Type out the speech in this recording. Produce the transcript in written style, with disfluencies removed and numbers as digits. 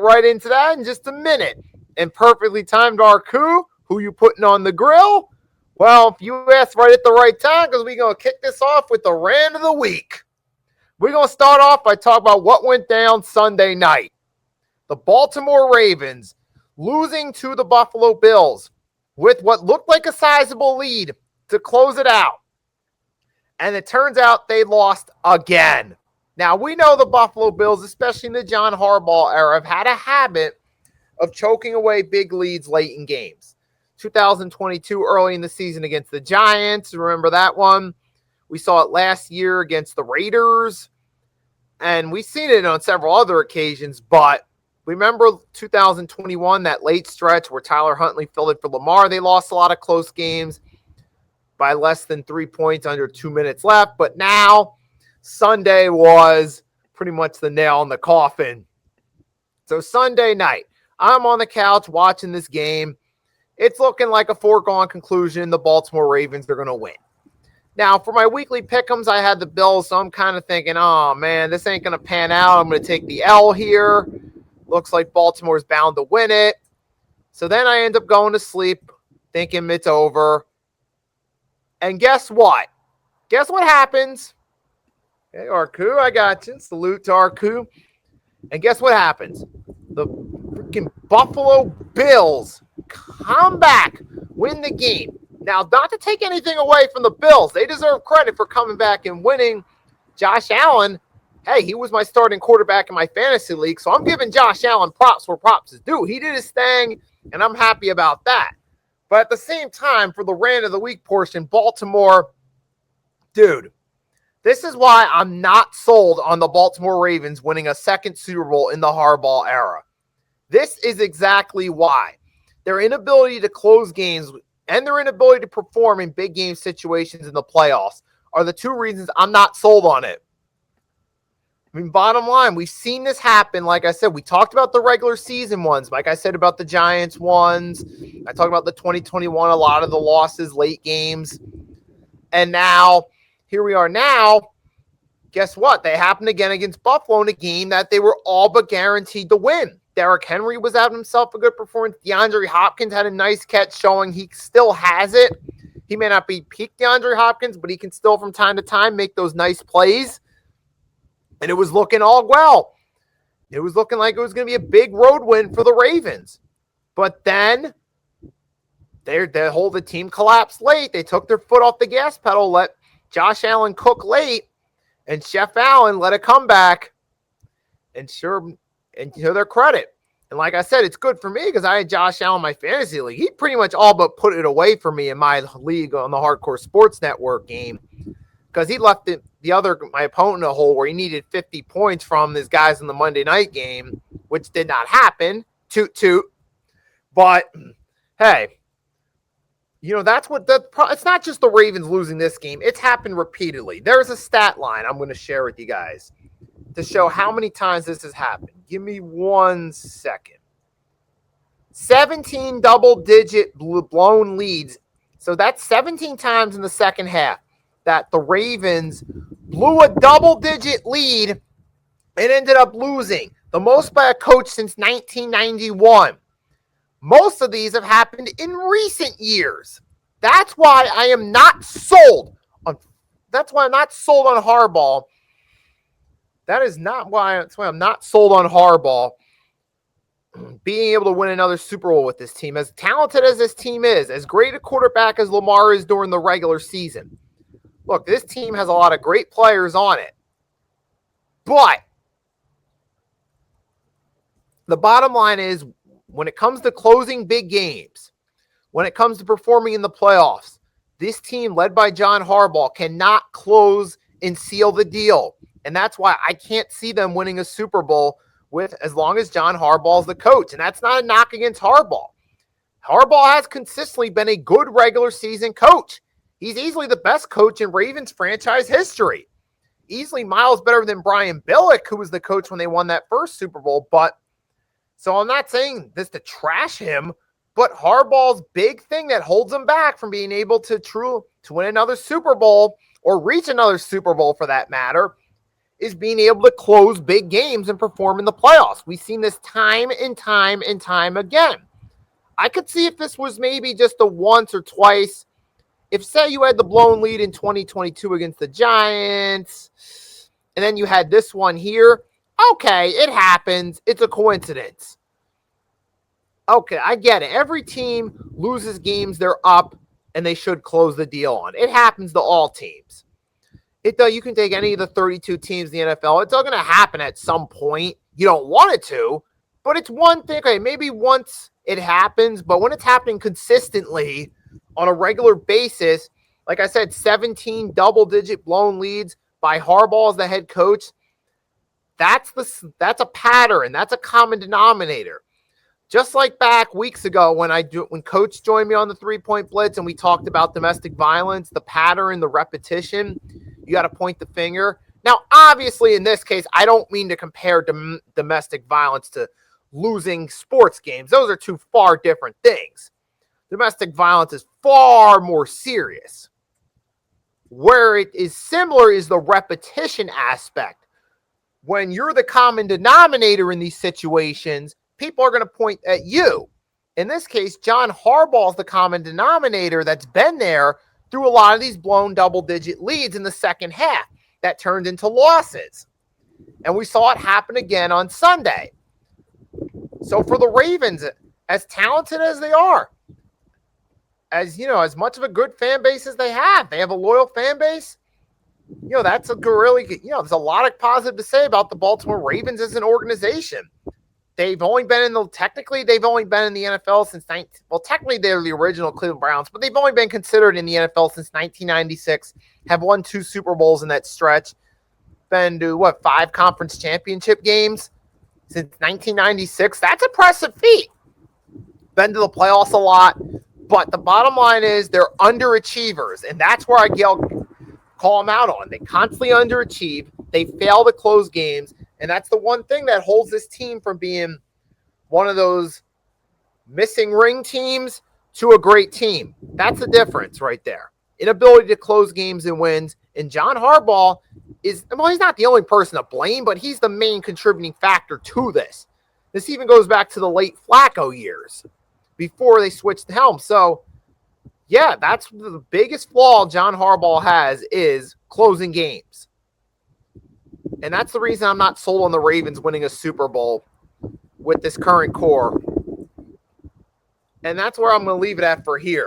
right into that in just a minute. And perfectly timed Arku, who you putting on the grill? Well, you asked right at the right time because we're going to kick this off with the rant of the week. We're going to start off by talking about what went down Sunday night. The Baltimore Ravens losing to the Buffalo Bills with what looked like a sizable lead to close it out. And it turns out they lost again. Now, we know the Buffalo Bills, especially in the John Harbaugh era, have had a habit of choking away big leads late in games. 2022, early in the season against the Giants. Remember that one? We saw it last year against the Raiders. And we've seen it on several other occasions. But remember 2021, that late stretch where Tyler Huntley filled in for Lamar. They lost a lot of close games by less than 3 points under 2 minutes left. But now, Sunday was pretty much the nail in the coffin. So Sunday night, I'm on the couch watching this game. It's looking like a foregone conclusion. The Baltimore Ravens are going to win. Now, for my weekly pick'ems, I had the Bills, so I'm kind of thinking, oh, man, this ain't going to pan out. I'm going to take the L here. Looks like Baltimore's bound to win it. So then I end up going to sleep thinking it's over. And guess what? Guess what happens? Okay, Arku, I got you. Salute to Arku. And guess what happens? The freaking Buffalo Bills come back, win the game. Now, not to take anything away from the Bills. They deserve credit for coming back and winning. Josh Allen, hey, he was my starting quarterback in my fantasy league, so I'm giving Josh Allen props where props is due. He did his thing, and I'm happy about that. But at the same time, for the rant of the week portion, Baltimore, dude, this is why I'm not sold on the Baltimore Ravens winning a second Super Bowl in the Harbaugh era. This is exactly why. Their inability to close games and their inability to perform in big game situations in the playoffs are the two reasons I'm not sold on it. I mean, bottom line, we've seen this happen. Like I said, we talked about the regular season ones. Like I said about the Giants ones. I talked about the 2021, a lot of the losses, late games. And now, here we are now. Guess what? They happened again against Buffalo in a game that they were all but guaranteed to win. Derrick Henry was out himself a good performance. DeAndre Hopkins had a nice catch showing he still has it. He may not be peak DeAndre Hopkins, but he can still from time to time make those nice plays. And it was looking all well. It was looking like it was going to be a big road win for the Ravens. But then the team collapsed late. They took their foot off the gas pedal, let Josh Allen cook late, and Chef Allen let it come back. And to their credit. And like I said, it's good for me because I had Josh Allen in my fantasy league. He pretty much all but put it away for me in my league on the Hardcore Sports Network game because he left my opponent in a hole where he needed 50 points from his guys in the Monday night game, which did not happen. Toot toot. But hey, that's what it's not just the Ravens losing this game. It's happened repeatedly. There's a stat line I'm going to share with you guys to show how many times this has happened. Give me 1 second. 17 double-digit blown leads. So that's 17 times in the second half that the Ravens blew a double-digit lead and ended up losing. The most by a coach since 1991. Most of these have happened in recent years. That's why I am not sold on. That's why I'm not sold on Harbaugh. That's why I'm not sold on Harbaugh being able to win another Super Bowl with this team. As talented as this team is, as great a quarterback as Lamar is during the regular season. Look, this team has a lot of great players on it. But the bottom line is, when it comes to closing big games, when it comes to performing in the playoffs, this team led by John Harbaugh cannot close and seal the deal. And that's why I can't see them winning a Super Bowl as long as John Harbaugh is the coach. And that's not a knock against Harbaugh. Harbaugh has consistently been a good regular season coach. He's easily the best coach in Ravens franchise history. Easily miles better than Brian Billick, who was the coach when they won that first Super Bowl. So I'm not saying this to trash him, but Harbaugh's big thing that holds him back from being able to win another Super Bowl or reach another Super Bowl for that matter is being able to close big games and perform in the playoffs. We've seen this time and time and time again. I could see if this was maybe just a once or twice. If, say, you had the blown lead in 2022 against the Giants, and then you had this one here, okay, it happens. It's a coincidence. Okay, I get it. Every team loses games they're up, and they should close the deal on. It happens to all teams. You can take any of the 32 teams in the NFL. It's all going to happen at some point. You don't want it to, but it's one thing. Okay, maybe once it happens, but when it's happening consistently on a regular basis, like I said, 17 double-digit blown leads by Harbaugh as the head coach, that's a pattern. That's a common denominator. Just like back weeks ago when Coach joined me on the 3 Point Blitz and we talked about domestic violence, the pattern, the repetition, you got to point the finger. Now, obviously, in this case, I don't mean to compare domestic violence to losing sports games. Those are two far different things. Domestic violence is far more serious. Where it is similar is the repetition aspect. When you're the common denominator in these situations, people are going to point at you. In this case, John Harbaugh is the common denominator that's been there through a lot of these blown double-digit leads in the second half that turned into losses. And we saw it happen again on Sunday. So for the Ravens, as talented as they are, as much of a good fan base as they have a loyal fan base. That's a really good, there's a lot of positive to say about the Baltimore Ravens as an organization. They've only been in the NFL since technically they're the original Cleveland Browns, but they've only been considered in the NFL since 1996, have won 2 Super Bowls in that stretch, been to 5 conference championship games since 1996. That's an impressive feat. Been to the playoffs a lot, but the bottom line is they're underachievers, and that's where I call them out on. They constantly underachieve. They fail to close games. And that's the one thing that holds this team from being one of those missing ring teams to a great team. That's the difference right there. Inability to close games and wins. And John Harbaugh he's not the only person to blame, but he's the main contributing factor to this. This even goes back to the late Flacco years before they switched the helm. So, yeah, that's the biggest flaw John Harbaugh has is closing games. And that's the reason I'm not sold on the Ravens winning a Super Bowl with this current core. And that's where I'm going to leave it at for here.